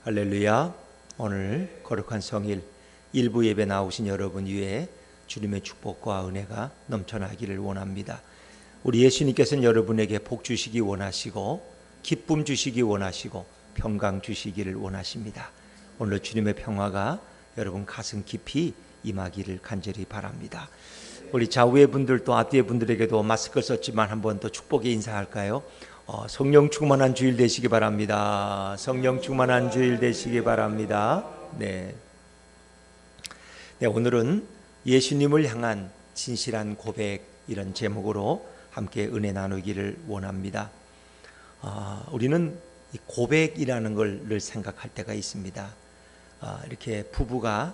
할렐루야. 오늘 거룩한 성일 일부 예배 나오신 여러분 위에 주님의 축복과 은혜가 넘쳐나기를 원합니다. 우리 예수님께서는 여러분에게 복 주시기 원하시고 기쁨 주시기 원하시고 평강 주시기를 원하십니다. 오늘 주님의 평화가 여러분 가슴 깊이 임하기를 간절히 바랍니다. 우리 좌우의 분들도 앞뒤의 분들에게도 마스크를 썼지만 한번 더 축복의 인사할까요? 성령 충만한 주일 되시기 바랍니다. 성령 충만한 주일 되시기 바랍니다. 네, 오늘은 예수님을 향한 진실한 고백, 이런 제목으로 함께 은혜 나누기를 원합니다. 우리는 이 고백이라는 걸 늘 생각할 때가 있습니다. 이렇게 부부가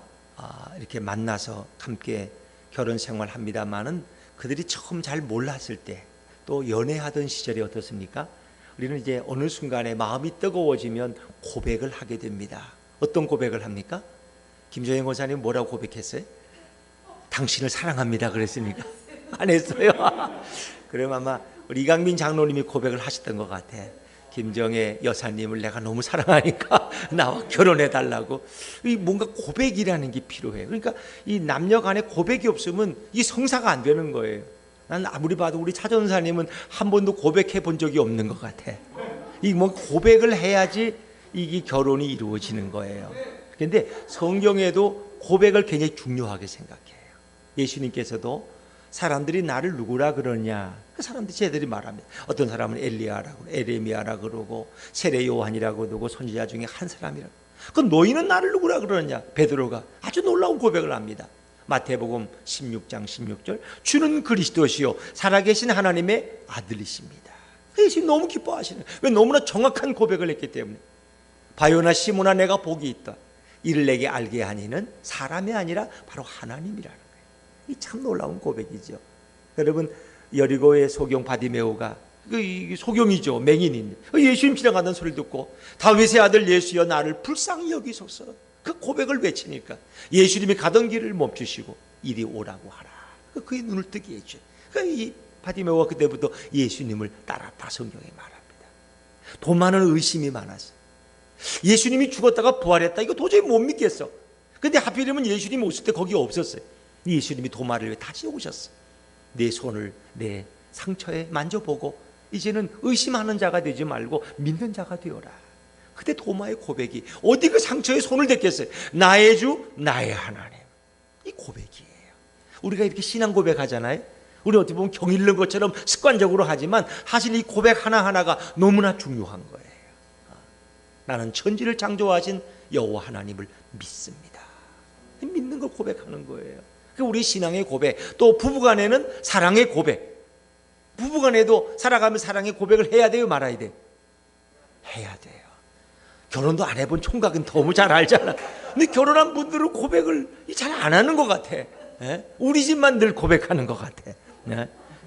이렇게 만나서 함께 결혼 생활합니다만은 그들이 처음 잘 몰랐을 때, 또 연애하던 시절이 어떻습니까? 우리는 이제 어느 순간에 마음이 뜨거워지면 고백을 하게 됩니다. 어떤 고백을 합니까? 김조영 권사님 뭐라고 고백했어요? 당신을 사랑합니다 그랬습니까? 안 했어요? 그럼 아마 우리 이강민 장로님이 고백을 하셨던 것 같아. 김정혜 여사님을 내가 너무 사랑하니까 나와 결혼해 달라고. 이 뭔가 고백이라는 게 필요해요. 그러니까 이 남녀 간에 고백이 없으면 이 성사가 안 되는 거예요. 난 아무리 봐도 우리 차전사님은 한 번도 고백해 본 적이 없는 것 같아. 이 뭐 고백을 해야지 이게 결혼이 이루어지는 거예요. 그런데 성경에도 고백을 굉장히 중요하게 생각해요. 예수님께서도 사람들이 나를 누구라 그러냐, 그 사람들이 제들이 말합니다. 어떤 사람은 엘리야라고, 에레미야라 그러고, 세례 요한이라고 그러고, 선지자 중에 한 사람이라고. 그 너희는 나를 누구라 그러냐? 베드로가 아주 놀라운 고백을 합니다. 마태복음 16장 16절, 주는 그리스도시요 살아계신 하나님의 아들이십니다. 예수님 너무 기뻐하시는 거예요. 왜? 너무나 정확한 고백을 했기 때문에. 바요나 시몬아 내가 복이 있다. 이를 내게 알게 하니는 사람이 아니라 바로 하나님이라는 거예요. 이 참 놀라운 고백이죠. 여러분, 여리고의 소경 바디메오가 소경이죠. 맹인인데 예수님 지나가는 소리를 듣고 다윗의 아들 예수여 나를 불쌍히 여기소서, 그 고백을 외치니까 예수님이 가던 길을 멈추시고 이리 오라고 하라. 그의 눈을 뜨게 해줘요. 이 바디메오가 그때부터 예수님을 따랐다 성경에 말합니다. 더 많은 의심이 많았어요. 예수님이 죽었다가 부활했다, 이거 도저히 못 믿겠어. 근데 하필이면 예수님이 오실 때 거기 없었어요. 예수님이 도마를 왜 다시 오셨어. 내 손을 내 상처에 만져보고 이제는 의심하는 자가 되지 말고 믿는 자가 되어라. 그때 도마의 고백이 어디 그 상처에 손을 댔겠어요. 나의 주 나의 하나님, 이 고백이에요. 우리가 이렇게 신앙 고백하잖아요. 우리 어떻게 보면 경 읽는 것처럼 습관적으로 하지만 사실 이 고백 하나하나가 너무나 중요한 거예요. 나는 천지를 창조하신 여호와 하나님을 믿습니다. 믿는 걸 고백하는 거예요. 우리 신앙의 고백, 또 부부간에는 사랑의 고백. 부부간에도 살아가면 사랑의 고백을 해야 돼요, 말아야 돼요? 해야 돼요. 결혼도 안 해본 총각은 너무 잘 알잖아. 근데 결혼한 분들은 고백을 잘 안 하는 것 같아. 우리 집만 늘 고백하는 것 같아.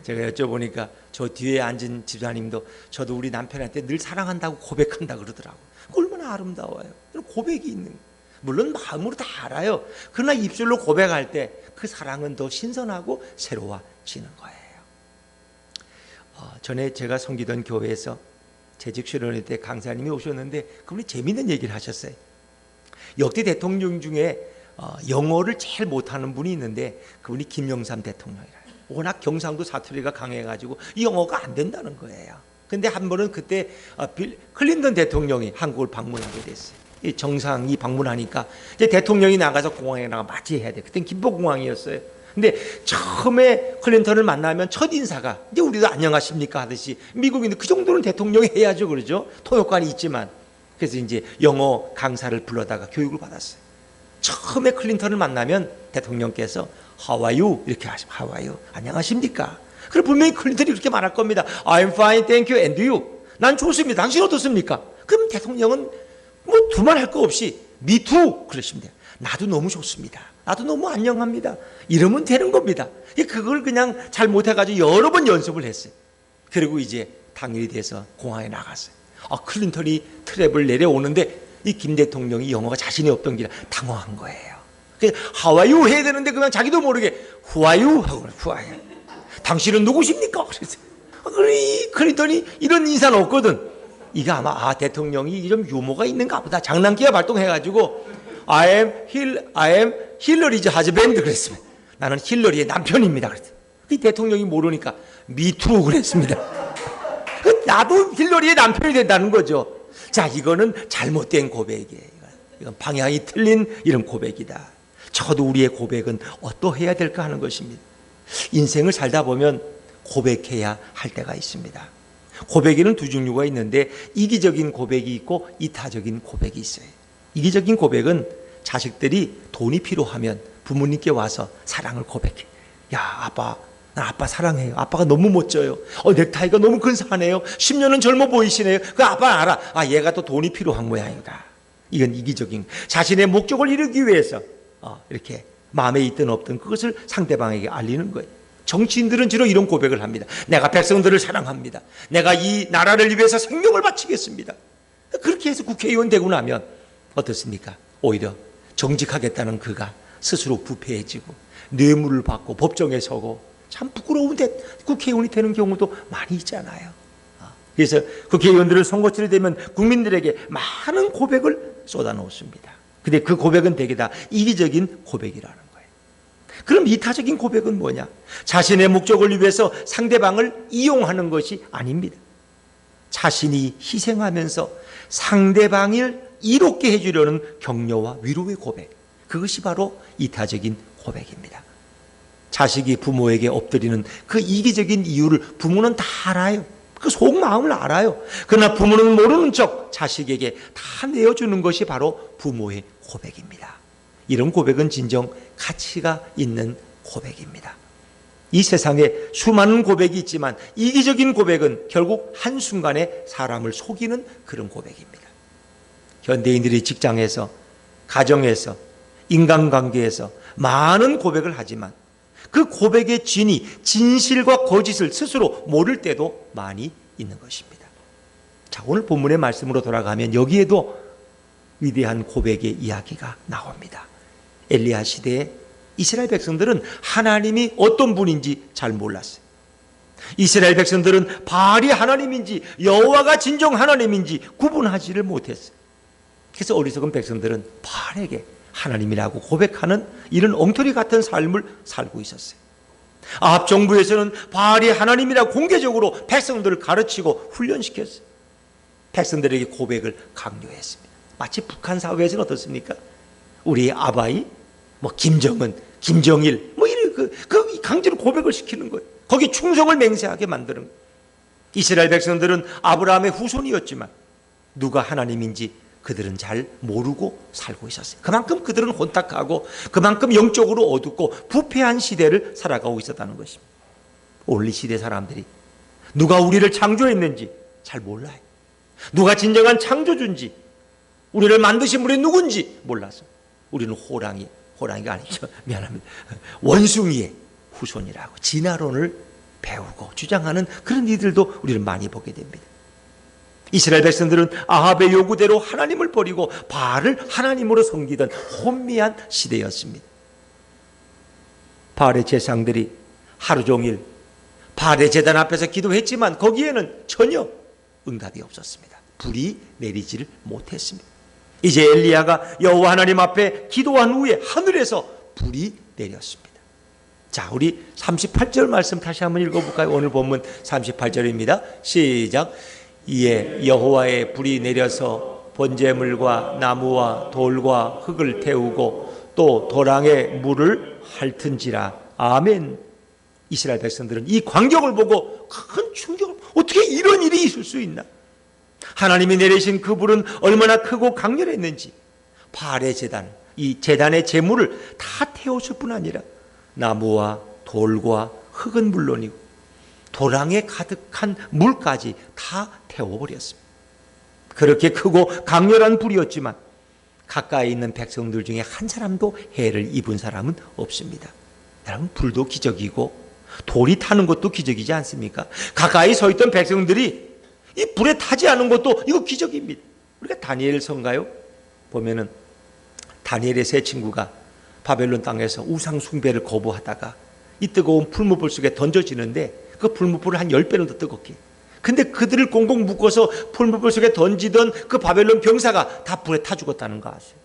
제가 여쭤보니까 저 뒤에 앉은 집사님도 저도 우리 남편한테 늘 사랑한다고 고백한다 그러더라고. 얼마나 아름다워요. 고백이 있는 거예요. 물론 마음으로 다 알아요. 그러나 입술로 고백할 때 그 사랑은 더 신선하고 새로워지는 거예요. 전에 제가 섬기던 교회에서 재직 수련회 때 강사님이 오셨는데 그분이 재미있는 얘기를 하셨어요. 역대 대통령 중에 영어를 제일 못하는 분이 있는데 그분이 김영삼 대통령이라요. 워낙 경상도 사투리가 강해가지고 영어가 안 된다는 거예요. 근데 한 번은 그때 빌 클린턴 대통령이 한국을 방문하게 됐어요. 정상이 방문하니까 이제 대통령이 나가서 공항에 나가 맞이해야 돼. 그땐 김포공항이었어요. 근데 처음에 클린턴을 만나면 첫 인사가 이제 우리도 안녕하십니까 하듯이, 미국인들 그 정도는 대통령이 해야죠, 그러죠? 통역관이 있지만. 그래서 이제 영어 강사를 불러다가 교육을 받았어요. 처음에 클린턴을 만나면 대통령께서 How are you? 이렇게 하시면 How are you? 안녕하십니까? 그럼 분명히 클린턴이 그렇게 말할 겁니다. I'm fine, thank you, and you? 난 좋습니다. 당신 어떻습니까? 그럼 대통령은 뭐 두말할 거 없이 Me too 그러시면 돼요. 나도 너무 좋습니다. 나도 너무 안녕합니다. 이러면 되는 겁니다. 그걸 그냥 잘 못해가지고 여러 번 연습을 했어요. 그리고 이제 당일이 돼서 공항에 나갔어요. 클린턴이 트랩을 내려오는데 이 김 대통령이 영어가 자신이 없던 길에 당황한 거예요. 그래서 How are you? 해야 되는데 그냥 자기도 모르게 Who are you? 하고 Who are you? 당신은 누구십니까? 그랬어요. 클린턴이 이런 인사는 없거든. 이게 아마 대통령이 좀 유머가 있는가 보다. 장난기가 발동해가지고 I am 힐러리즈 하즈밴드 그랬습니다. 나는 힐러리의 남편입니다. 그랬어요. 이 대통령이 모르니까 미투로 그랬습니다. 나도 힐러리의 남편이 된다는 거죠. 자, 이거는 잘못된 고백이에요. 이건 방향이 틀린 이런 고백이다. 적어도 우리의 고백은 어떠해야 될까 하는 것입니다. 인생을 살다 보면 고백해야 할 때가 있습니다. 고백에는 두 종류가 있는데 이기적인 고백이 있고 이타적인 고백이 있어요. 이기적인 고백은 자식들이 돈이 필요하면 부모님께 와서 사랑을 고백해. 야, 아빠, 나 아빠 사랑해요. 아빠가 너무 멋져요. 넥타이가 너무 근사하네요. 10년은 젊어 보이시네요. 그 아빠 알아. 얘가 또 돈이 필요한 모양이다. 이건 이기적인, 자신의 목적을 이루기 위해서 이렇게 마음에 있든 없든 그것을 상대방에게 알리는 거예요. 정치인들은 주로 이런 고백을 합니다. 내가 백성들을 사랑합니다. 내가 이 나라를 위해서 생명을 바치겠습니다. 그렇게 해서 국회의원 되고 나면 어떻습니까? 오히려 정직하겠다는 그가 스스로 부패해지고 뇌물을 받고 법정에 서고 참 부끄러운데 국회의원이 되는 경우도 많이 있잖아요. 그래서 국회의원들을 선거철이 되면 국민들에게 많은 고백을 쏟아놓습니다. 근데 그 고백은 대개 다 이기적인 고백이라는 거예요. 그럼 이타적인 고백은 뭐냐? 자신의 목적을 위해서 상대방을 이용하는 것이 아닙니다. 자신이 희생하면서 상대방을 이롭게 해주려는 격려와 위로의 고백, 그것이 바로 이타적인 고백입니다. 자식이 부모에게 엎드리는 그 이기적인 이유를 부모는 다 알아요. 그 속마음을 알아요. 그러나 부모는 모르는 척 자식에게 다 내어주는 것이 바로 부모의 고백입니다. 이런 고백은 진정 가치가 있는 고백입니다. 이 세상에 수많은 고백이 있지만 이기적인 고백은 결국 한순간에 사람을 속이는 그런 고백입니다. 현대인들이 직장에서, 가정에서, 인간관계에서 많은 고백을 하지만 그 고백의 진위, 진실과 거짓을 스스로 모를 때도 많이 있는 것입니다. 자, 오늘 본문의 말씀으로 돌아가면 여기에도 위대한 고백의 이야기가 나옵니다. 엘리야 시대에 이스라엘 백성들은 하나님이 어떤 분인지 잘 몰랐어요. 이스라엘 백성들은 바알이 하나님인지 여호와가 진정 하나님인지 구분하지를 못했어요. 그래서 어리석은 백성들은 바알에게 하나님이라고 고백하는 이런 엉터리 같은 삶을 살고 있었어요. 아합 정부에서는 바알이 하나님이라고 공개적으로 백성들을 가르치고 훈련시켰어요. 백성들에게 고백을 강요했습니다. 마치 북한 사회에서는 어떻습니까? 우리 아바이, 김정은, 김정일, 이런 강제로 고백을 시키는 거예요. 거기에 충성을 맹세하게 만드는 거예요. 이스라엘 백성들은 아브라함의 후손이었지만 누가 하나님인지 그들은 잘 모르고 살고 있었어요. 그만큼 그들은 혼탁하고 그만큼 영적으로 어둡고 부패한 시대를 살아가고 있었다는 것입니다. 오늘 이 시대 사람들이 누가 우리를 창조했는지 잘 몰라요. 누가 진정한 창조주인지, 우리를 만드신 분이 누군지 몰라서 우리는 호랑이가 아니죠. 미안합니다. 원숭이의 후손이라고 진화론을 배우고 주장하는 그런 이들도 우리는 많이 보게 됩니다. 이스라엘 백성들은 아합의 요구대로 하나님을 버리고 바알을 하나님으로 섬기던 혼미한 시대였습니다. 바알의 제사장들이 하루 종일 바알의 제단 앞에서 기도했지만 거기에는 전혀 응답이 없었습니다. 불이 내리지를 못했습니다. 이제 엘리야가 여호와 하나님 앞에 기도한 후에 하늘에서 불이 내렸습니다. 자, 우리 38절 말씀 다시 한번 읽어볼까요? 오늘 본문 38절입니다. 시작. 이에 여호와의 불이 내려서 번제물과 나무와 돌과 흙을 태우고 또 도랑에 물을 핥은지라. 아멘. 이스라엘 백성들은 이 광경을 보고 큰 충격을, 어떻게 이런 일이 있을 수 있나? 하나님이 내리신 그 불은 얼마나 크고 강렬했는지 바알의 제단, 이 제단의 제물을 다 태웠을 뿐 아니라 나무와 돌과 흙은 물론이고 도랑에 가득한 물까지 다 태워버렸습니다. 그렇게 크고 강렬한 불이었지만 가까이 있는 백성들 중에 한 사람도 해를 입은 사람은 없습니다. 여러분, 불도 기적이고 돌이 타는 것도 기적이지 않습니까? 가까이 서 있던 백성들이 이 불에 타지 않은 것도 이거 기적입니다. 우리가 다니엘 서인가요? 보면은 다니엘의 세 친구가 바벨론 땅에서 우상 숭배를 거부하다가 이 뜨거운 풀무불 속에 던져지는데 그 풀무불을 한 10배는 더 뜨겁게, 근데 그들을 꽁꽁 묶어서 풀무불 속에 던지던 그 바벨론 병사가 다 불에 타 죽었다는 거 아세요?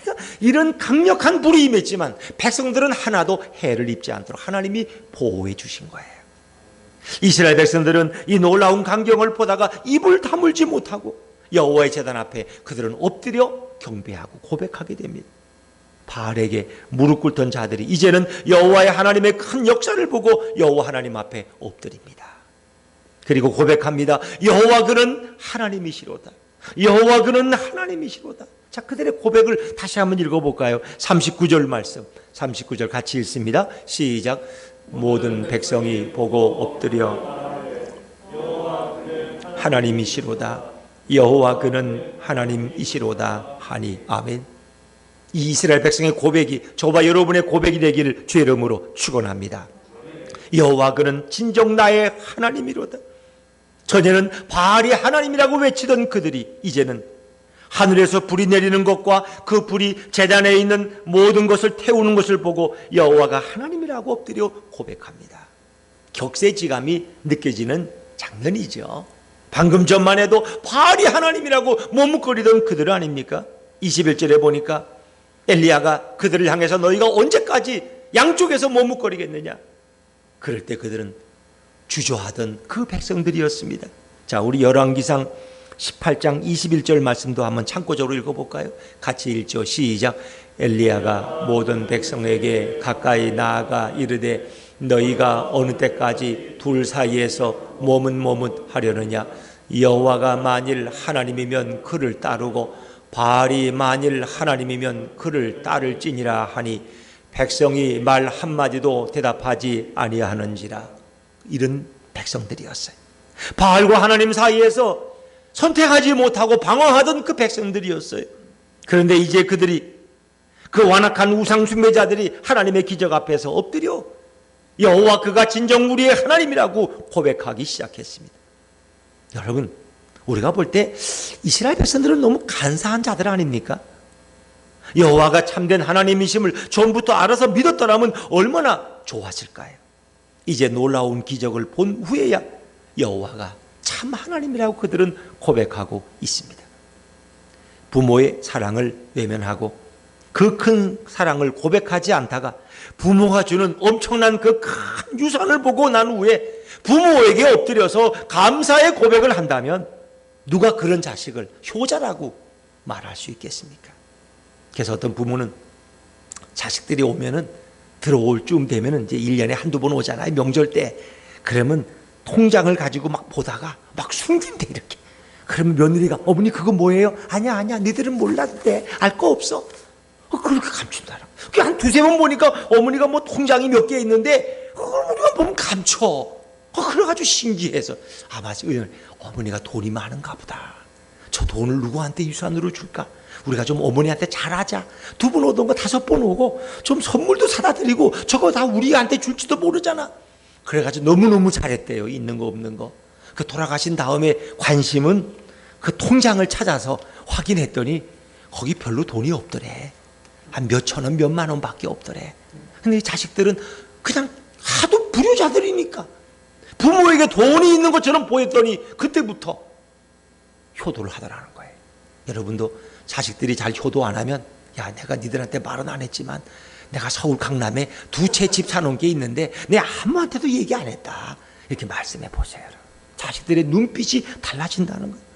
그러니까 이런 강력한 불이 임했지만 백성들은 하나도 해를 입지 않도록 하나님이 보호해 주신 거예요. 이스라엘 백성들은 이 놀라운 광경을 보다가 입을 다물지 못하고 여호와의 제단 앞에 그들은 엎드려 경배하고 고백하게 됩니다. 바알에게 무릎 꿇던 자들이 이제는 여호와의 하나님의 큰 역사를 보고 여호와 하나님 앞에 엎드립니다. 그리고 고백합니다. 여호와 그는 하나님이시로다. 여호와 그는 하나님이시로다. 자, 그들의 고백을 다시 한번 읽어볼까요? 39절 말씀, 39절 같이 읽습니다. 시작. 모든 백성이 보고 엎드려 하나님이시로다. 여호와 그는 하나님이시로다 하니. 아멘. 이 이스라엘 백성의 고백이 저와 여러분의 고백이 되기를 주의 이름으로 축원합니다. 여호와 그는 진정 나의 하나님이로다. 전에는 바알이 하나님이라고 외치던 그들이 이제는 하늘에서 불이 내리는 것과 그 불이 제단에 있는 모든 것을 태우는 것을 보고 여호와가 하나님이라고 엎드려 고백합니다. 격세지감이 느껴지는 장면이죠. 방금 전만 해도 바알이 하나님이라고 머뭇거리던 그들 아닙니까? 21절에 보니까 엘리야가 그들을 향해서 너희가 언제까지 양쪽에서 머뭇거리겠느냐? 그럴 때 그들은 주저하던 그 백성들이었습니다. 자, 우리 열왕기상 18장 21절 말씀도 한번 참고적으로 읽어볼까요? 같이 읽죠. 시작. 엘리야가 모든 백성에게 가까이 나아가 이르되 너희가 어느 때까지 둘 사이에서 머뭇머뭇하려느냐? 여호와가 만일 하나님이면 그를 따르고 바알이 만일 하나님이면 그를 따를지니라 하니 백성이 말 한마디도 대답하지 아니하는지라. 이런 백성들이었어요. 바알과 하나님 사이에서 선택하지 못하고 방황하던 그 백성들이었어요. 그런데 이제 그들이 그 완악한 우상 숭배자들이 하나님의 기적 앞에서 엎드려 여호와 그가 진정 우리의 하나님이라고 고백하기 시작했습니다. 여러분, 우리가 볼 때 이스라엘 백성들은 너무 간사한 자들 아닙니까? 여호와가 참된 하나님이심을 처음부터 알아서 믿었더라면 얼마나 좋았을까요? 이제 놀라운 기적을 본 후에야 여호와가 참 하나님이라고 그들은 고백하고 있습니다. 부모의 사랑을 외면하고 그 큰 사랑을 고백하지 않다가 부모가 주는 엄청난 그 큰 유산을 보고 난 후에 부모에게 엎드려서 감사의 고백을 한다면 누가 그런 자식을 효자라고 말할 수 있겠습니까? 그래서 어떤 부모는 자식들이 오면은 들어올 쯤 되면은 이제 1년에 한두 번 오잖아요. 명절 때. 그러면 통장을 가지고 막 보다가 막 숨긴대 이렇게. 그러면 며느리가 어머니 그거 뭐예요? 아니야 너희들은 몰라도 돼. 알 거 없어. 그렇게 감춘다. 한 두세 번 보니까 어머니가 뭐 통장이 몇 개 있는데 그걸 우리가 보면 감춰. 그래가지고 신기해서 맞아. 어머니가 돈이 많은가 보다. 저 돈을 누구한테 유산으로 줄까? 우리가 좀 어머니한테 잘하자. 2번 오던 거 5번 오고 좀 선물도 사다 드리고 저거 다 우리한테 줄지도 모르잖아. 그래가지고 너무너무 잘했대요. 있는 거 없는 거. 그 돌아가신 다음에 관심은 그 통장을 찾아서 확인했더니 거기 별로 돈이 없더래. 한 몇천 원, 몇만 원밖에 없더래. 근데 이 자식들은 그냥 하도 불효자들이니까 부모에게 돈이 있는 것처럼 보였더니 그때부터 효도를 하더라는 거예요. 여러분도 자식들이 잘 효도 안 하면 야, 내가 니들한테 말은 안 했지만 내가 서울 강남에 2채 집 사놓은 게 있는데 내가 아무한테도 얘기 안 했다. 이렇게 말씀해 보세요. 자식들의 눈빛이 달라진다는 거예요.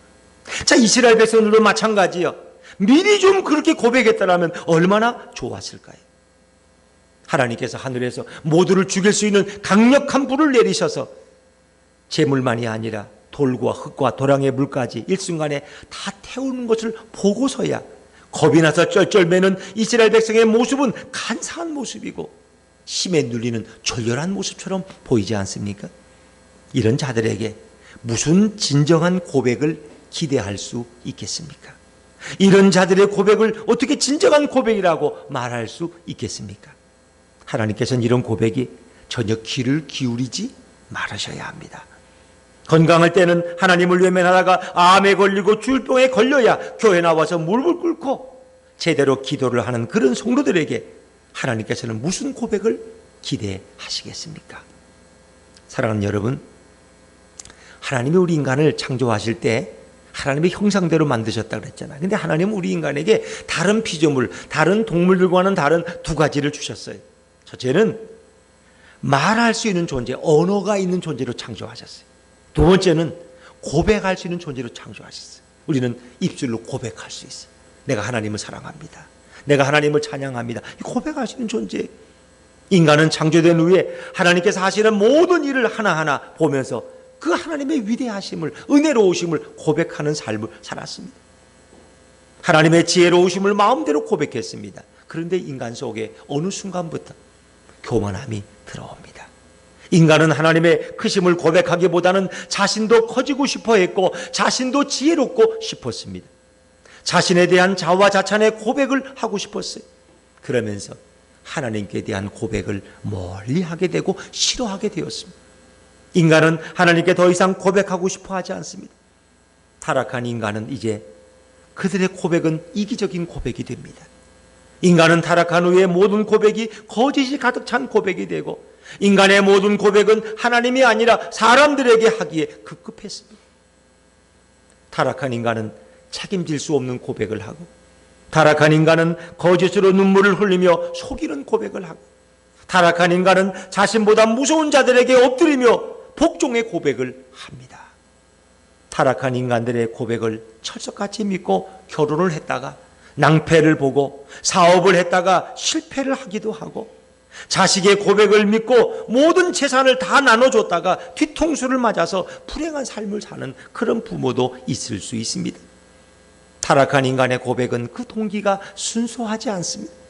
자, 이스라엘 백성들도 마찬가지요. 미리 좀 그렇게 고백했다라면 얼마나 좋았을까요? 하나님께서 하늘에서 모두를 죽일 수 있는 강력한 불을 내리셔서 재물만이 아니라 돌과 흙과 도랑의 물까지 일순간에 다 태우는 것을 보고서야 겁이 나서 쩔쩔매는 이스라엘 백성의 모습은 간사한 모습이고 힘에 눌리는 졸렬한 모습처럼 보이지 않습니까? 이런 자들에게 무슨 진정한 고백을 기대할 수 있겠습니까? 이런 자들의 고백을 어떻게 진정한 고백이라고 말할 수 있겠습니까? 하나님께서는 이런 고백이 전혀 귀를 기울이지 말으셔야 합니다. 건강할 때는 하나님을 외면하다가 암에 걸리고 주일병에 걸려야 교회 나와서 무릎을 꿇고 제대로 기도를 하는 그런 성도들에게 하나님께서는 무슨 고백을 기대하시겠습니까? 사랑하는 여러분, 하나님이 우리 인간을 창조하실 때 하나님의 형상대로 만드셨다 그랬잖아요. 근데 하나님은 우리 인간에게 다른 피조물, 다른 동물들과는 다른 두 가지를 주셨어요. 첫째는 말할 수 있는 존재, 언어가 있는 존재로 창조하셨어요. 두 번째는 고백할 수 있는 존재로 창조하셨어요. 우리는 입술로 고백할 수 있어요. 내가 하나님을 사랑합니다. 내가 하나님을 찬양합니다. 고백할 수 있는 존재. 인간은 창조된 후에 하나님께서 하시는 모든 일을 하나하나 보면서 그 하나님의 위대하심을, 은혜로우심을 고백하는 삶을 살았습니다. 하나님의 지혜로우심을 마음대로 고백했습니다. 그런데 인간 속에 어느 순간부터 교만함이 들어옵니다. 인간은 하나님의 크심을 고백하기보다는 자신도 커지고 싶어 했고 자신도 지혜롭고 싶었습니다. 자신에 대한 자화자찬의 고백을 하고 싶었어요. 그러면서 하나님께 대한 고백을 멀리하게 되고 싫어하게 되었습니다. 인간은 하나님께 더 이상 고백하고 싶어 하지 않습니다. 타락한 인간은 이제 그들의 고백은 이기적인 고백이 됩니다. 인간은 타락한 후에 모든 고백이 거짓이 가득 찬 고백이 되고 인간의 모든 고백은 하나님이 아니라 사람들에게 하기에 급급했습니다. 타락한 인간은 책임질 수 없는 고백을 하고 타락한 인간은 거짓으로 눈물을 흘리며 속이는 고백을 하고 타락한 인간은 자신보다 무서운 자들에게 엎드리며 복종의 고백을 합니다. 타락한 인간들의 고백을 철석같이 믿고 결혼을 했다가 낭패를 보고 사업을 했다가 실패를 하기도 하고 자식의 고백을 믿고 모든 재산을 다 나눠줬다가 뒤통수를 맞아서 불행한 삶을 사는 그런 부모도 있을 수 있습니다. 타락한 인간의 고백은 그 동기가 순수하지 않습니다.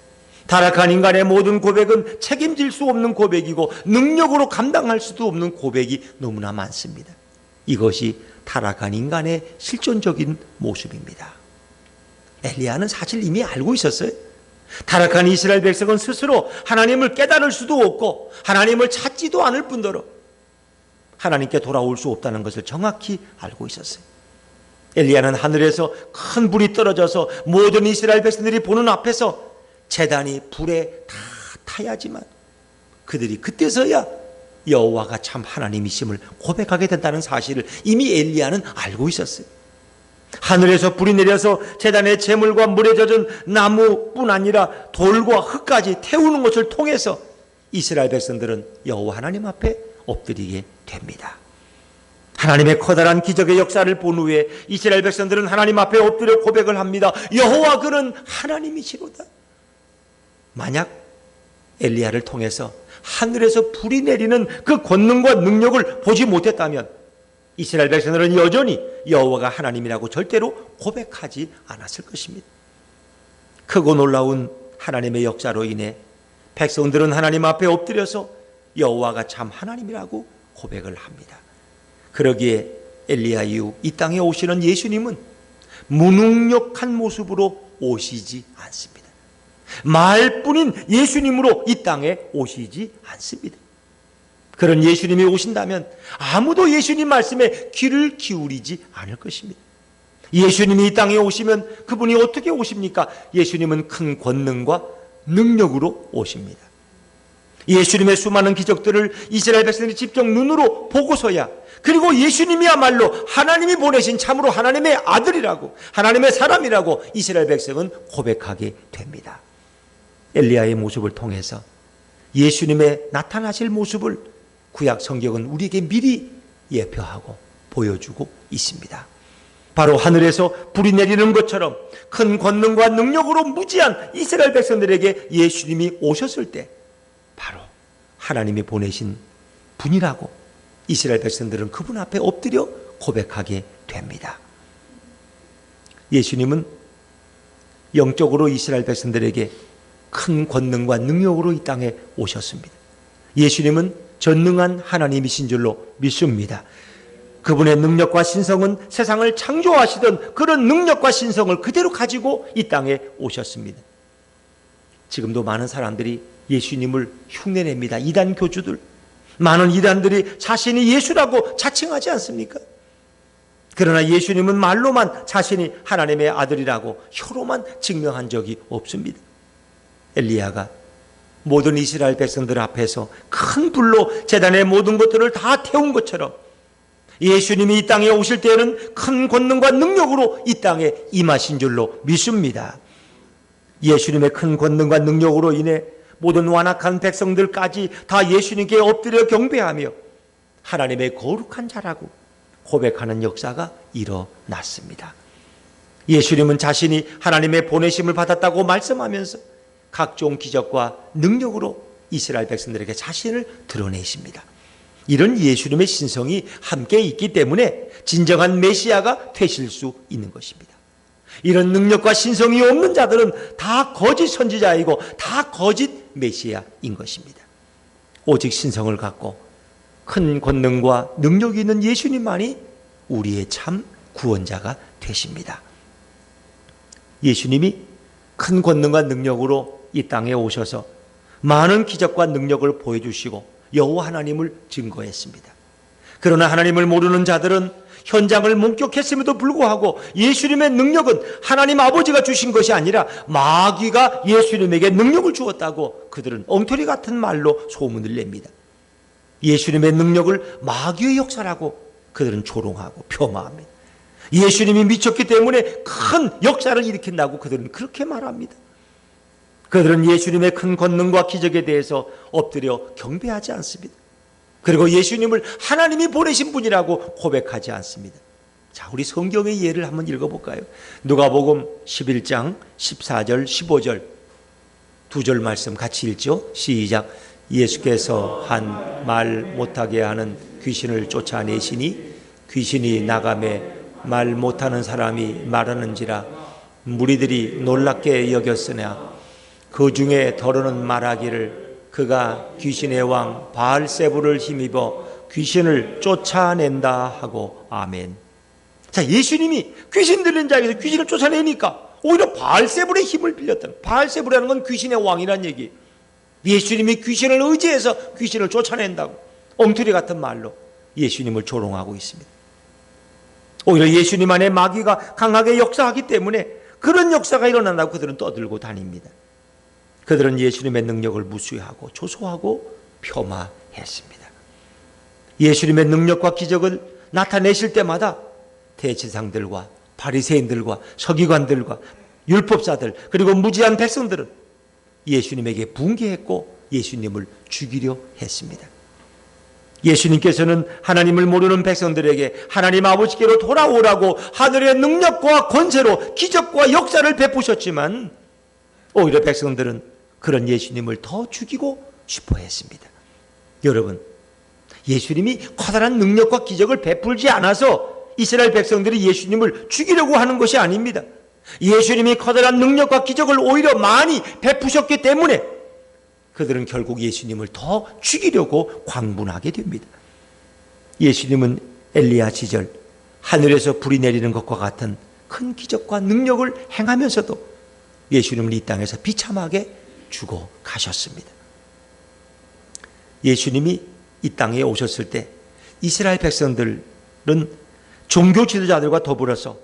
타락한 인간의 모든 고백은 책임질 수 없는 고백이고 능력으로 감당할 수도 없는 고백이 너무나 많습니다. 이것이 타락한 인간의 실존적인 모습입니다. 엘리야는 사실 이미 알고 있었어요. 타락한 이스라엘 백성은 스스로 하나님을 깨달을 수도 없고 하나님을 찾지도 않을 뿐더러 하나님께 돌아올 수 없다는 것을 정확히 알고 있었어요. 엘리야는 하늘에서 큰 불이 떨어져서 모든 이스라엘 백성들이 보는 앞에서 제단이 불에 다 타야지만 그들이 그때서야 여호와가 참 하나님이심을 고백하게 된다는 사실을 이미 엘리야는 알고 있었어요. 하늘에서 불이 내려서 제단의 재물과 물에 젖은 나무뿐 아니라 돌과 흙까지 태우는 것을 통해서 이스라엘 백성들은 여호와 하나님 앞에 엎드리게 됩니다. 하나님의 커다란 기적의 역사를 본 후에 이스라엘 백성들은 하나님 앞에 엎드려 고백을 합니다. 여호와 그는 하나님이시로다. 만약 엘리야를 통해서 하늘에서 불이 내리는 그 권능과 능력을 보지 못했다면 이스라엘 백성들은 여전히 여호와가 하나님이라고 절대로 고백하지 않았을 것입니다. 크고 놀라운 하나님의 역사로 인해 백성들은 하나님 앞에 엎드려서 여호와가 참 하나님이라고 고백을 합니다. 그러기에 엘리야 이후 이 땅에 오시는 예수님은 무능력한 모습으로 오시지 않습니다. 말뿐인 예수님으로 이 땅에 오시지 않습니다. 그런 예수님이 오신다면 아무도 예수님 말씀에 귀를 기울이지 않을 것입니다. 예수님이 이 땅에 오시면 그분이 어떻게 오십니까? 예수님은 큰 권능과 능력으로 오십니다. 예수님의 수많은 기적들을 이스라엘 백성들이 직접 눈으로 보고서야 그리고 예수님이야말로 하나님이 보내신 참으로 하나님의 아들이라고 하나님의 사람이라고 이스라엘 백성은 고백하게 됩니다. 엘리야의 모습을 통해서 예수님의 나타나실 모습을 구약 성경은 우리에게 미리 예표하고 보여주고 있습니다. 바로 하늘에서 불이 내리는 것처럼 큰 권능과 능력으로 무지한 이스라엘 백성들에게 예수님이 오셨을 때 바로 하나님이 보내신 분이라고 이스라엘 백성들은 그분 앞에 엎드려 고백하게 됩니다. 예수님은 영적으로 이스라엘 백성들에게 큰 권능과 능력으로 이 땅에 오셨습니다. 예수님은 전능한 하나님이신 줄로 믿습니다. 그분의 능력과 신성은 세상을 창조하시던 그런 능력과 신성을 그대로 가지고 이 땅에 오셨습니다. 지금도 많은 사람들이 예수님을 흉내냅니다. 이단 교주들, 많은 이단들이 자신이 예수라고 자칭하지 않습니까? 그러나 예수님은 말로만 자신이 하나님의 아들이라고 혀로만 증명한 적이 없습니다. 엘리야가 모든 이스라엘 백성들 앞에서 큰 불로 제단의 모든 것들을 다 태운 것처럼 예수님이 이 땅에 오실 때에는 큰 권능과 능력으로 이 땅에 임하신 줄로 믿습니다. 예수님의 큰 권능과 능력으로 인해 모든 완악한 백성들까지 다 예수님께 엎드려 경배하며 하나님의 거룩한 자라고 고백하는 역사가 일어났습니다. 예수님은 자신이 하나님의 보내심을 받았다고 말씀하면서 각종 기적과 능력으로 이스라엘 백성들에게 자신을 드러내십니다. 이런 예수님의 신성이 함께 있기 때문에 진정한 메시아가 되실 수 있는 것입니다. 이런 능력과 신성이 없는 자들은 다 거짓 선지자이고 다 거짓 메시아인 것입니다. 오직 신성을 갖고 큰 권능과 능력이 있는 예수님만이 우리의 참 구원자가 되십니다. 예수님이 큰 권능과 능력으로 이 땅에 오셔서 많은 기적과 능력을 보여주시고 여호와 하나님을 증거했습니다. 그러나 하나님을 모르는 자들은 현장을 목격했음에도 불구하고 예수님의 능력은 하나님 아버지가 주신 것이 아니라 마귀가 예수님에게 능력을 주었다고 그들은 엉터리 같은 말로 소문을 냅니다. 예수님의 능력을 마귀의 역사라고 그들은 조롱하고 폄하합니다. 예수님이 미쳤기 때문에 큰 역사를 일으킨다고 그들은 그렇게 말합니다. 그들은 예수님의 큰 권능과 기적에 대해서 엎드려 경배하지 않습니다. 그리고 예수님을 하나님이 보내신 분이라고 고백하지 않습니다. 자, 우리 성경의 예를 한번 읽어볼까요? 누가복음 11장 14절 15절 두 절 말씀 같이 읽죠. 시작. 예수께서 한 말 못하게 하는 귀신을 쫓아내시니 귀신이 나가매 말 못하는 사람이 말하는지라 무리들이 놀랍게 여겼으나 그 중에 더러는 말하기를 그가 귀신의 왕 바알세불을 힘입어 귀신을 쫓아낸다 하고 아멘. 자, 예수님이 귀신 들린 자에게서 귀신을 쫓아내니까 오히려 바알세불의 힘을 빌렸다는, 바알세불이라는 건 귀신의 왕이란 얘기. 예수님이 귀신을 의지해서 귀신을 쫓아낸다고 엉터리 같은 말로 예수님을 조롱하고 있습니다. 오히려 예수님 안에 마귀가 강하게 역사하기 때문에 그런 역사가 일어난다고 그들은 떠들고 다닙니다. 그들은 예수님의 능력을 무시하고 조소하고 폄하했습니다. 예수님의 능력과 기적을 나타내실 때마다 대제사장들과 바리새인들과 서기관들과 율법사들 그리고 무지한 백성들은 예수님에게 붕괴했고 예수님을 죽이려 했습니다. 예수님께서는 하나님을 모르는 백성들에게 하나님 아버지께로 돌아오라고 하늘의 능력과 권세로 기적과 역사를 베푸셨지만 오히려 백성들은 그런 예수님을 더 죽이고 싶어 했습니다. 여러분, 예수님이 커다란 능력과 기적을 베풀지 않아서 이스라엘 백성들이 예수님을 죽이려고 하는 것이 아닙니다. 예수님이 커다란 능력과 기적을 오히려 많이 베푸셨기 때문에 그들은 결국 예수님을 더 죽이려고 광분하게 됩니다. 예수님은 엘리야 시절 하늘에서 불이 내리는 것과 같은 큰 기적과 능력을 행하면서도 예수님은 이 땅에서 비참하게 죽어 가셨습니다. 예수님이 이 땅에 오셨을 때 이스라엘 백성들은 종교 지도자들과 더불어서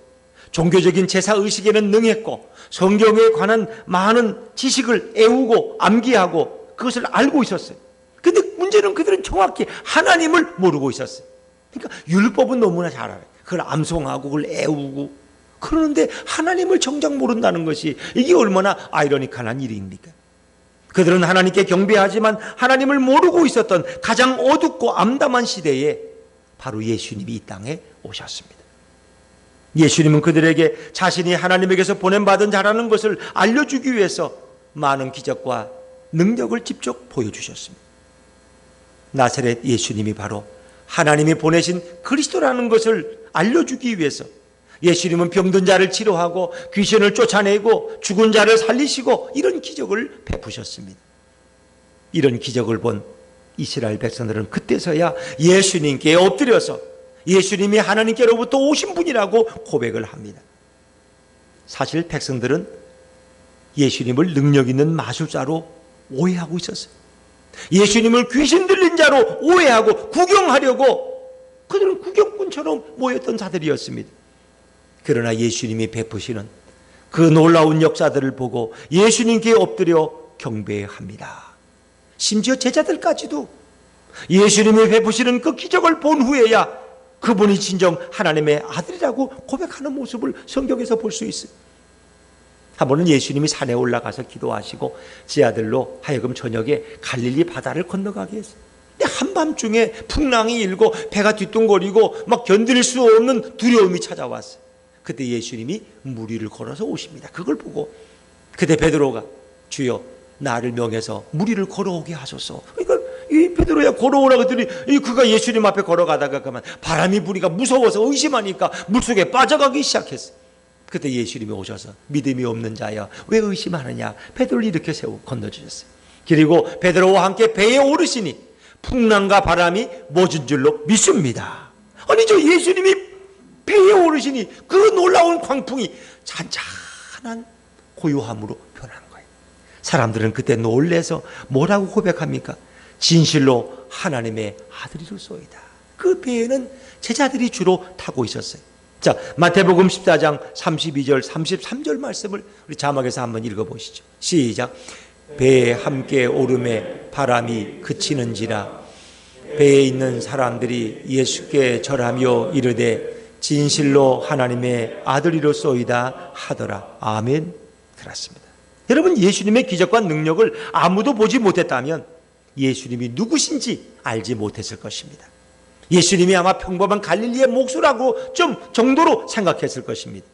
종교적인 제사의식에는 능했고 성경에 관한 많은 지식을 애우고 암기하고 그것을 알고 있었어요. 근데 문제는 그들은 정확히 하나님을 모르고 있었어요. 그러니까 율법은 너무나 잘 알아요. 그걸 암송하고 그걸 애우고 그러는데 하나님을 정작 모른다는 것이 이게 얼마나 아이러니컬한 일입니까? 그들은 하나님께 경배하지만 하나님을 모르고 있었던 가장 어둡고 암담한 시대에 바로 예수님이 이 땅에 오셨습니다. 예수님은 그들에게 자신이 하나님에게서 보냄받은 자라는 것을 알려주기 위해서 많은 기적과 능력을 직접 보여주셨습니다. 나사렛 예수님이 바로 하나님이 보내신 그리스도라는 것을 알려주기 위해서 예수님은 병든 자를 치료하고 귀신을 쫓아내고 죽은 자를 살리시고 이런 기적을 베푸셨습니다. 이런 기적을 본 이스라엘 백성들은 그때서야 예수님께 엎드려서 예수님이 하나님께로부터 오신 분이라고 고백을 합니다. 사실 백성들은 예수님을 능력 있는 마술사로 오해하고 있었어요. 예수님을 귀신 들린 자로 오해하고 구경하려고 그들은 구경꾼처럼 모였던 자들이었습니다. 그러나 예수님이 베푸시는 그 놀라운 역사들을 보고 예수님께 엎드려 경배합니다. 심지어 제자들까지도 예수님이 베푸시는 그 기적을 본 후에야 그분이 진정 하나님의 아들이라고 고백하는 모습을 성경에서 볼 수 있어요. 한 번은 예수님이 산에 올라가서 기도하시고 제 아들로 하여금 저녁에 갈릴리 바다를 건너가게 했어요. 근데 한밤중에 풍랑이 일고 배가 뒤뚱거리고 막 견딜 수 없는 두려움이 찾아왔어요. 그때 예수님이 물 위를 걸어서 오십니다. 그걸 보고 그때 베드로가 주여 나를 명해서 물 위를 걸어오게 하소서. 그러니까 이 베드로야 걸어오라 그랬더니 그가 예수님 앞에 걸어가다가 그만 바람이 부니까 무서워서 의심하니까 물속에 빠져가기 시작했어요. 그때 예수님이 오셔서 믿음이 없는 자여 왜 의심하느냐 베드로를 이렇게 세워 건너주셨어요. 그리고 베드로와 함께 배에 오르시니 풍랑과 바람이 멎은 줄로 믿습니다. 아니 저 예수님이 배에 오르시니 그 놀라운 광풍이 잔잔한 고요함으로 변한 거예요. 사람들은 그때 놀래서 뭐라고 고백합니까? 진실로 하나님의 아들이로소이다. 그 배에는 제자들이 주로 타고 있었어요. 자, 마태복음 14장 32절 33절 말씀을 우리 자막에서 한번 읽어보시죠. 시작. 배에 함께 오름에 바람이 그치는지라 배에 있는 사람들이 예수께 절하며 이르되 진실로 하나님의 아들이로소이다 하더라. 아멘. 그렇습니다. 여러분 예수님의 기적과 능력을 아무도 보지 못했다면 예수님이 누구신지 알지 못했을 것입니다. 예수님이 아마 평범한 갈릴리의 목수라고 좀 정도로 생각했을 것입니다.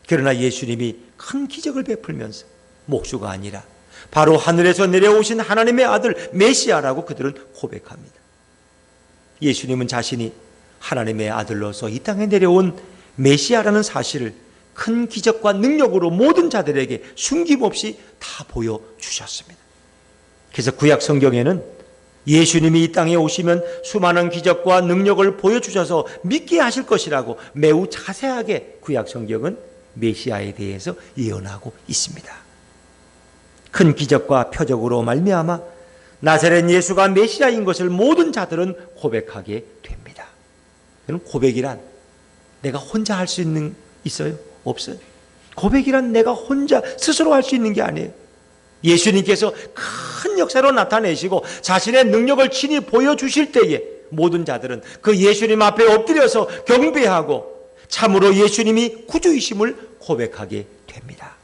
그러나 예수님이 큰 기적을 베풀면서 목수가 아니라 바로 하늘에서 내려오신 하나님의 아들 메시아라고 그들은 고백합니다. 예수님은 자신이 하나님의 아들로서 이 땅에 내려온 메시아라는 사실을 큰 기적과 능력으로 모든 자들에게 숨김없이 다 보여주셨습니다. 그래서 구약 성경에는 예수님이 이 땅에 오시면 수많은 기적과 능력을 보여주셔서 믿게 하실 것이라고 매우 자세하게 구약 성경은 메시아에 대해서 예언하고 있습니다. 큰 기적과 표적으로 말미암아 나사렛 예수가 메시아인 것을 모든 자들은 고백하게 됩니다. 여러분 고백이란 내가 혼자 할 수 있어요? 없어요. 고백이란 내가 혼자 스스로 할 수 있는 게 아니에요. 예수님께서 큰 역사로 나타내시고 자신의 능력을 친히 보여주실 때에 모든 자들은 그 예수님 앞에 엎드려서 경배하고 참으로 예수님이 구주이심을 고백하게 됩니다.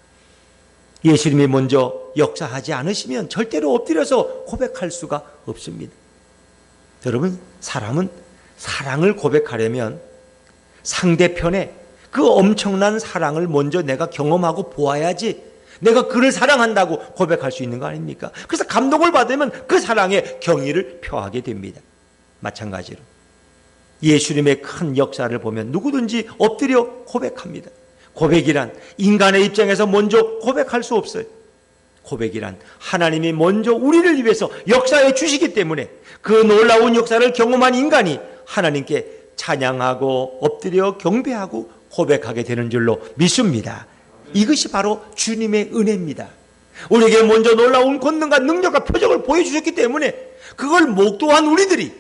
예수님이 먼저 역사하지 않으시면 절대로 엎드려서 고백할 수가 없습니다. 여러분 사람은 사랑을 고백하려면 상대편의 그 엄청난 사랑을 먼저 내가 경험하고 보아야지 내가 그를 사랑한다고 고백할 수 있는 거 아닙니까? 그래서 감동을 받으면 그 사랑에 경의를 표하게 됩니다. 마찬가지로 예수님의 큰 역사를 보면 누구든지 엎드려 고백합니다. 고백이란 인간의 입장에서 먼저 고백할 수 없어요. 고백이란 하나님이 먼저 우리를 위해서 역사해 주시기 때문에 그 놀라운 역사를 경험한 인간이 하나님께 찬양하고 엎드려 경배하고 고백하게 되는 줄로 믿습니다. 이것이 바로 주님의 은혜입니다. 우리에게 먼저 놀라운 권능과 능력과 표적을 보여주셨기 때문에 그걸 목도한 우리들이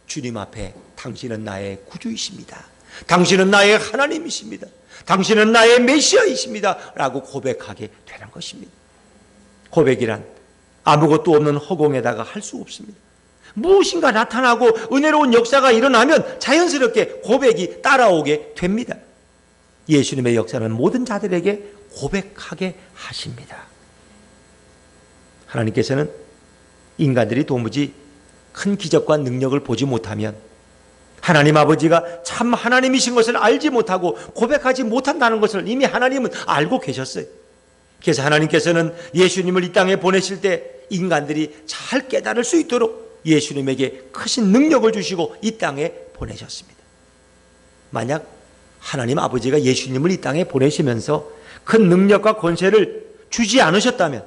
주님 앞에 당신은 나의 구주이십니다. 당신은 나의 하나님이십니다. 당신은 나의 메시아이십니다. 라고 고백하게 되는 것입니다. 고백이란 아무것도 없는 허공에다가 할 수 없습니다. 무엇인가 나타나고 은혜로운 역사가 일어나면 자연스럽게 고백이 따라오게 됩니다. 예수님의 역사는 모든 자들에게 고백하게 하십니다. 하나님께서는 인간들이 도무지 큰 기적과 능력을 보지 못하면 하나님 아버지가 참 하나님이신 것을 알지 못하고 고백하지 못한다는 것을 이미 하나님은 알고 계셨어요. 그래서 하나님께서는 예수님을 이 땅에 보내실 때 인간들이 잘 깨달을 수 있도록 예수님에게 크신 능력을 주시고 이 땅에 보내셨습니다. 만약 하나님 아버지가 예수님을 이 땅에 보내시면서 큰 능력과 권세를 주지 않으셨다면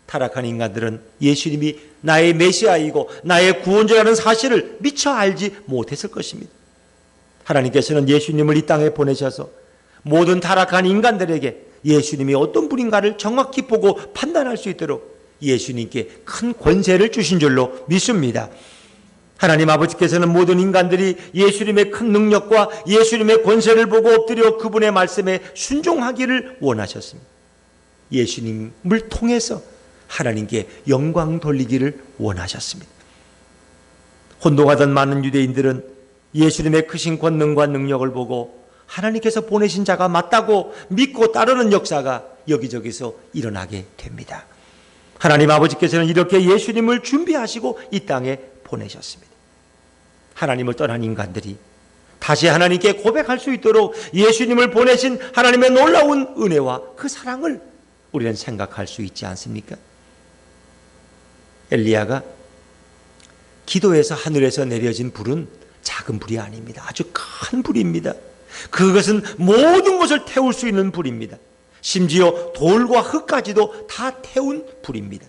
타락한 인간들은 예수님이 나의 메시아이고 나의 구원자라는 사실을 미처 알지 못했을 것입니다. 하나님께서는 예수님을 이 땅에 보내셔서 모든 타락한 인간들에게 예수님이 어떤 분인가를 정확히 보고 판단할 수 있도록 예수님께 큰 권세를 주신 줄로 믿습니다. 하나님 아버지께서는 모든 인간들이 예수님의 큰 능력과 예수님의 권세를 보고 엎드려 그분의 말씀에 순종하기를 원하셨습니다. 예수님을 통해서 하나님께 영광 돌리기를 원하셨습니다. 혼동하던 많은 유대인들은 예수님의 크신 권능과 능력을 보고 하나님께서 보내신 자가 맞다고 믿고 따르는 역사가 여기저기서 일어나게 됩니다. 하나님 아버지께서는 이렇게 예수님을 준비하시고 이 땅에 보내셨습니다. 하나님을 떠난 인간들이 다시 하나님께 고백할 수 있도록 예수님을 보내신 하나님의 놀라운 은혜와 그 사랑을 우리는 생각할 수 있지 않습니까? 엘리야가 기도에서 하늘에서 내려진 불은 작은 불이 아닙니다. 아주 큰 불입니다. 그것은 모든 것을 태울 수 있는 불입니다. 심지어 돌과 흙까지도 다 태운 불입니다.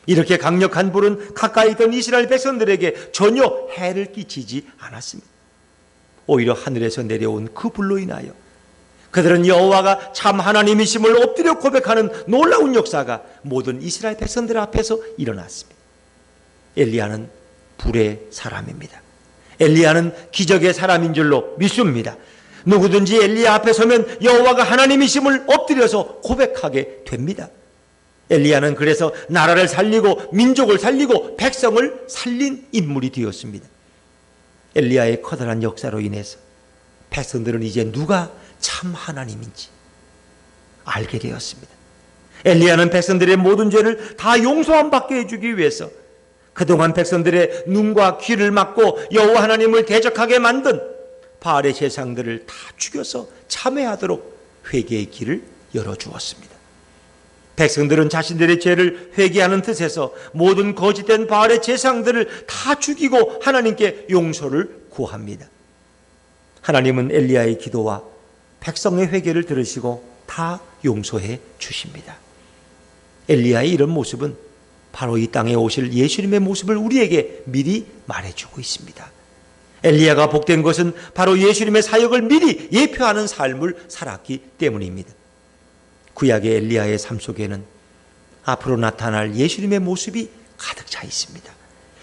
이렇게 강력한 불은 가까이 있던 이스라엘 백성들에게 전혀 해를 끼치지 않았습니다. 오히려 하늘에서 내려온 그 불로 인하여 그들은 여호와가 참 하나님이심을 엎드려 고백하는 놀라운 역사가 모든 이스라엘 백성들 앞에서 일어났습니다. 엘리야는 불의 사람입니다. 엘리야는 기적의 사람인 줄로 믿습니다. 누구든지 엘리야 앞에 서면 여호와가 하나님이심을 엎드려서 고백하게 됩니다. 엘리야는 그래서 나라를 살리고 민족을 살리고 백성을 살린 인물이 되었습니다. 엘리야의 커다란 역사로 인해서 백성들은 이제 누가 참 하나님인지 알게 되었습니다. 엘리야는 백성들의 모든 죄를 다 용서함 받게 해주기 위해서 그동안 백성들의 눈과 귀를 막고 여호와 하나님을 대적하게 만든 바알의 제상들을 다 죽여서 참회하도록 회개의 길을 열어주었습니다. 백성들은 자신들의 죄를 회개하는 뜻에서 모든 거짓된 바알의 제상들을 다 죽이고 하나님께 용서를 구합니다. 하나님은 엘리야의 기도와 백성의 회개를 들으시고 다 용서해 주십니다. 엘리야의 이런 모습은 바로 이 땅에 오실 예수님의 모습을 우리에게 미리 말해주고 있습니다. 엘리야가 복된 것은 바로 예수님의 사역을 미리 예표하는 삶을 살았기 때문입니다. 구약의 엘리야의 삶 속에는 앞으로 나타날 예수님의 모습이 가득 차 있습니다.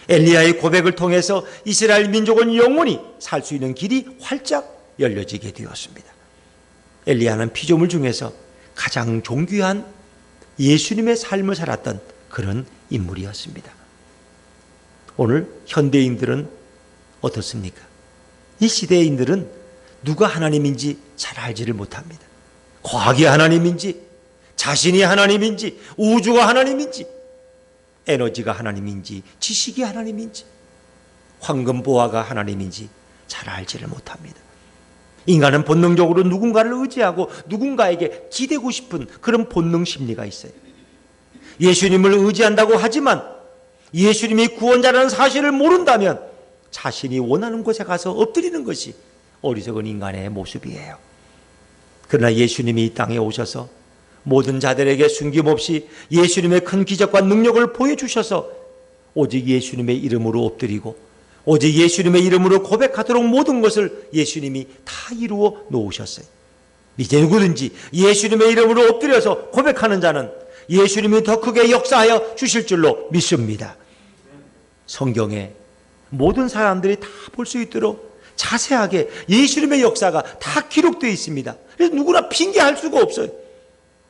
엘리야의 고백을 통해서 이스라엘 민족은 영원히 살 수 있는 길이 활짝 열려지게 되었습니다. 엘리야는 피조물 중에서 가장 존귀한 예수님의 삶을 살았던 그런 인물이었습니다. 오늘 현대인들은 어떻습니까? 이 시대인들은 누가 하나님인지 잘 알지를 못합니다. 과학이 하나님인지, 자신이 하나님인지, 우주가 하나님인지, 에너지가 하나님인지, 지식이 하나님인지, 황금보화가 하나님인지 잘 알지를 못합니다. 인간은 본능적으로 누군가를 의지하고 누군가에게 기대고 싶은 그런 본능 심리가 있어요. 예수님을 의지한다고 하지만 예수님이 구원자라는 사실을 모른다면 자신이 원하는 곳에 가서 엎드리는 것이 어리석은 인간의 모습이에요. 그러나 예수님이 이 땅에 오셔서 모든 자들에게 숨김없이 예수님의 큰 기적과 능력을 보여주셔서 오직 예수님의 이름으로 엎드리고 오직 예수님의 이름으로 고백하도록 모든 것을 예수님이 다 이루어 놓으셨어요. 이제 누구든지 예수님의 이름으로 엎드려서 고백하는 자는 예수님이 더 크게 역사하여 주실 줄로 믿습니다. 성경에 모든 사람들이 다 볼 수 있도록 자세하게 예수님의 역사가 다 기록되어 있습니다. 그래서 누구나 핑계할 수가 없어요.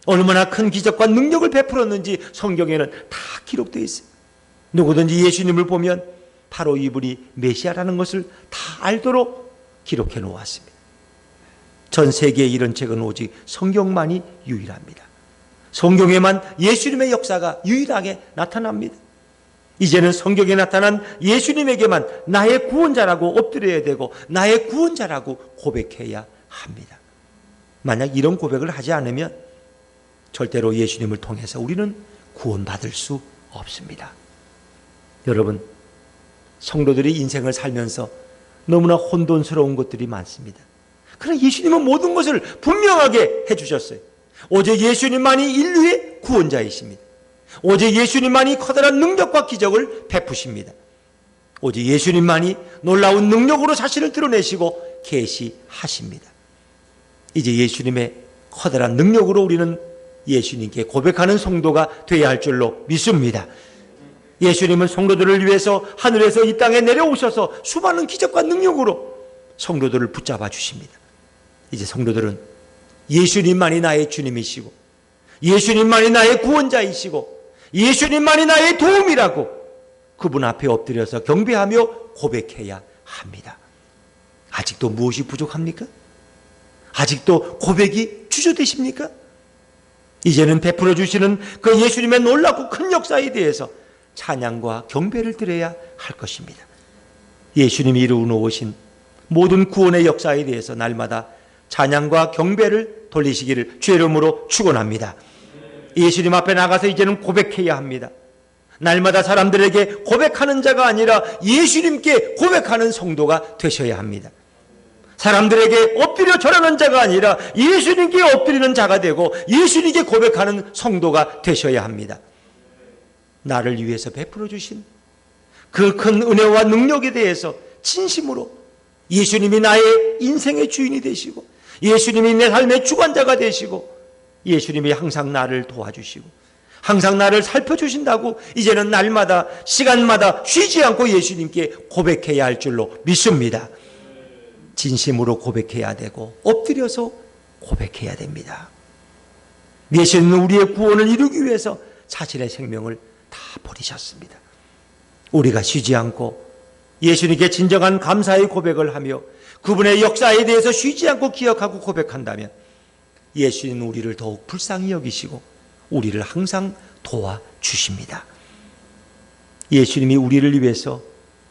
얼마나 큰 기적과 능력을 베풀었는지 성경에는 다 기록되어 있어요. 누구든지 예수님을 보면 바로 이분이 메시아라는 것을 다 알도록 기록해 놓았습니다. 전 세계에 이런 책은 오직 성경만이 유일합니다. 성경에만 예수님의 역사가 유일하게 나타납니다. 이제는 성경에 나타난 예수님에게만 나의 구원자라고 엎드려야 되고 나의 구원자라고 고백해야 합니다. 만약 이런 고백을 하지 않으면 절대로 예수님을 통해서 우리는 구원받을 수 없습니다. 여러분, 성도들이 인생을 살면서 너무나 혼돈스러운 것들이 많습니다. 그러나 예수님은 모든 것을 분명하게 해주셨어요. 오직 예수님만이 인류의 구원자이십니다. 오직 예수님만이 커다란 능력과 기적을 베푸십니다. 오직 예수님만이 놀라운 능력으로 자신을 드러내시고 계시하십니다. 이제 예수님의 커다란 능력으로 우리는 예수님께 고백하는 성도가 되어야 할 줄로 믿습니다. 예수님은 성도들을 위해서 하늘에서 이 땅에 내려오셔서 수많은 기적과 능력으로 성도들을 붙잡아 주십니다. 이제 성도들은 예수님만이 나의 주님이시고 예수님만이 나의 구원자이시고 예수님만이 나의 도움이라고 그분 앞에 엎드려서 경배하며 고백해야 합니다. 아직도 무엇이 부족합니까? 아직도 고백이 주저되십니까? 이제는 베풀어 주시는 그 예수님의 놀랍고 큰 역사에 대해서 찬양과 경배를 드려야 할 것입니다. 예수님이 이루어 놓으신 모든 구원의 역사에 대해서 날마다 찬양과 경배를 돌리시기를 주의 이름으로 축원합니다. 예수님 앞에 나가서 이제는 고백해야 합니다. 날마다 사람들에게 고백하는 자가 아니라 예수님께 고백하는 성도가 되셔야 합니다. 사람들에게 엎드려 절하는 자가 아니라 예수님께 엎드리는 자가 되고 예수님께 고백하는 성도가 되셔야 합니다. 나를 위해서 베풀어 주신 그 큰 은혜와 능력에 대해서 진심으로 예수님이 나의 인생의 주인이 되시고 예수님이 내 삶의 주관자가 되시고 예수님이 항상 나를 도와주시고 항상 나를 살펴주신다고 이제는 날마다 시간마다 쉬지 않고 예수님께 고백해야 할 줄로 믿습니다. 진심으로 고백해야 되고 엎드려서 고백해야 됩니다. 예수님은 우리의 구원을 이루기 위해서 자신의 생명을 다 버리셨습니다. 우리가 쉬지 않고 예수님께 진정한 감사의 고백을 하며 그분의 역사에 대해서 쉬지 않고 기억하고 고백한다면 예수님은 우리를 더욱 불쌍히 여기시고 우리를 항상 도와주십니다. 예수님이 우리를 위해서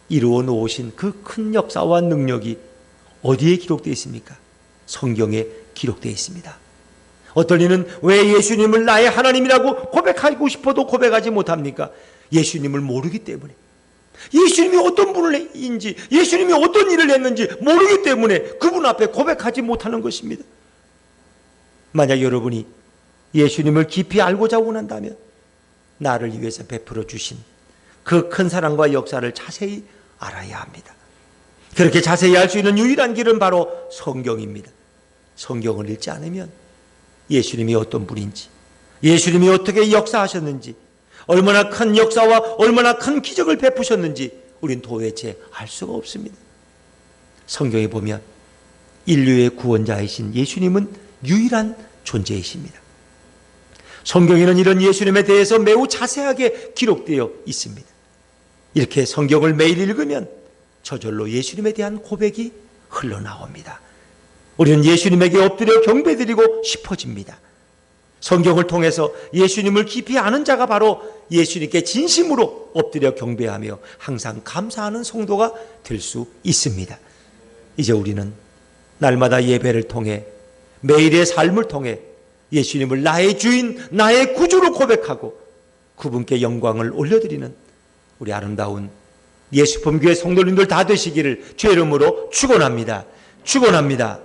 이루어 놓으신 그 큰 역사와 능력이 어디에 기록되어 있습니까? 성경에 기록되어 있습니다. 어떤 이는 왜 예수님을 나의 하나님이라고 고백하고 싶어도 고백하지 못합니까? 예수님을 모르기 때문에, 예수님이 어떤 분인지, 예수님이 어떤 일을 했는지 모르기 때문에 그분 앞에 고백하지 못하는 것입니다. 만약 여러분이 예수님을 깊이 알고자 원한다면 나를 위해서 베풀어 주신 그 큰 사랑과 역사를 자세히 알아야 합니다. 그렇게 자세히 알 수 있는 유일한 길은 바로 성경입니다. 성경을 읽지 않으면 예수님이 어떤 분인지, 예수님이 어떻게 역사하셨는지, 얼마나 큰 역사와 얼마나 큰 기적을 베푸셨는지 우린 도대체 알 수가 없습니다. 성경에 보면 인류의 구원자이신 예수님은 유일한 존재이십니다. 성경에는 이런 예수님에 대해서 매우 자세하게 기록되어 있습니다. 이렇게 성경을 매일 읽으면 저절로 예수님에 대한 고백이 흘러나옵니다. 우리는 예수님에게 엎드려 경배드리고 싶어집니다. 성경을 통해서 예수님을 깊이 아는 자가 바로 예수님께 진심으로 엎드려 경배하며 항상 감사하는 성도가 될 수 있습니다. 이제 우리는 날마다 예배를 통해 매일의 삶을 통해 예수님을 나의 주인, 나의 구주로 고백하고 그분께 영광을 올려드리는 우리 아름다운 예수품교회 성도님들 다 되시기를 주의 이름으로 축원합니다. 축원합니다.